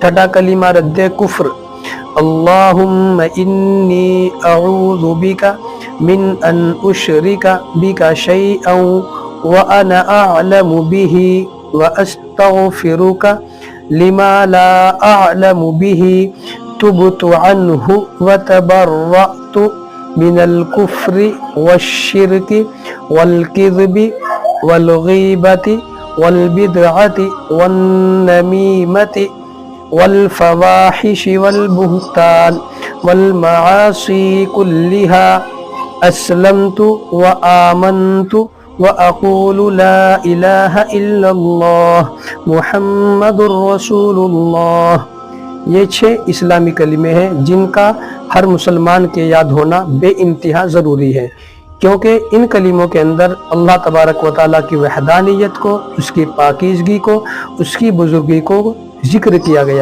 छठा कलीमा रद्द कुफ्र, अल्लाहुम्मा इन्नी अऊज़ु बिका मिन अन उशरिका बिका शैअन व अना अअलमु बिही व अस्तगफिरुका लिमा ला अअलमु बिही तुबतु अन्हु व तबर्रअतु मिनल कुफ्रि वश्शिरकि वल किज़्बि वल गीबति वल बिदअति वन नमीमति वल फवाहिशि वल बुहतान वल मआसी कुल्लिहा अस्लमतु व आमनतु व अक़ूलु ला इलाहा इल्लल्लाह मुहम्मदुर रसूलुल्लाह। ये 6 इस्लामी कलिमे हैं जिनका हर मुसलमान के याद होना बेइंतहा ज़रूरी है, क्योंकि इन कलीमों के अंदर अल्लाह तबारक व तआला की वहदानियत को, उसकी पाकीज़गी को, उसकी बुजुर्गी को जिक्र किया गया।